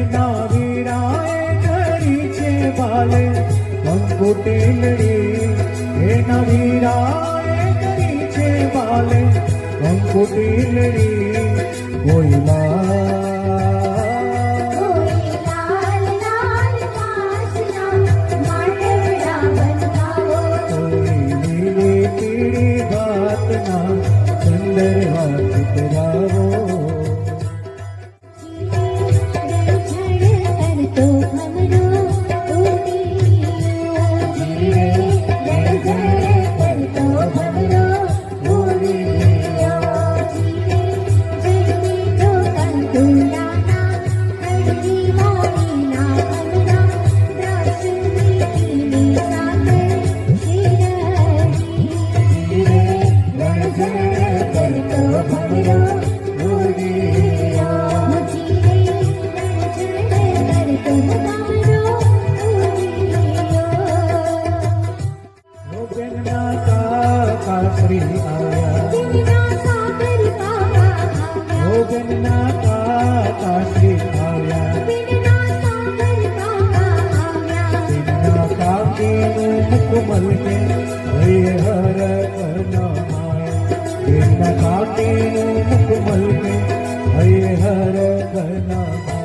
એના વીરાએ કરી છે ભાલે કંકુટીલડી, એના વીરાએ કરી છે ભાલે કંકુટીલડી. કોઈ કાકરી આવ્યા, ભોજનના કાકરી આવ્યા, તેના કાકીનું મુકમલ કે હરિહર કનમાયા, તેના કાકીનું મુકમલ કે હરિહર કનમાયા.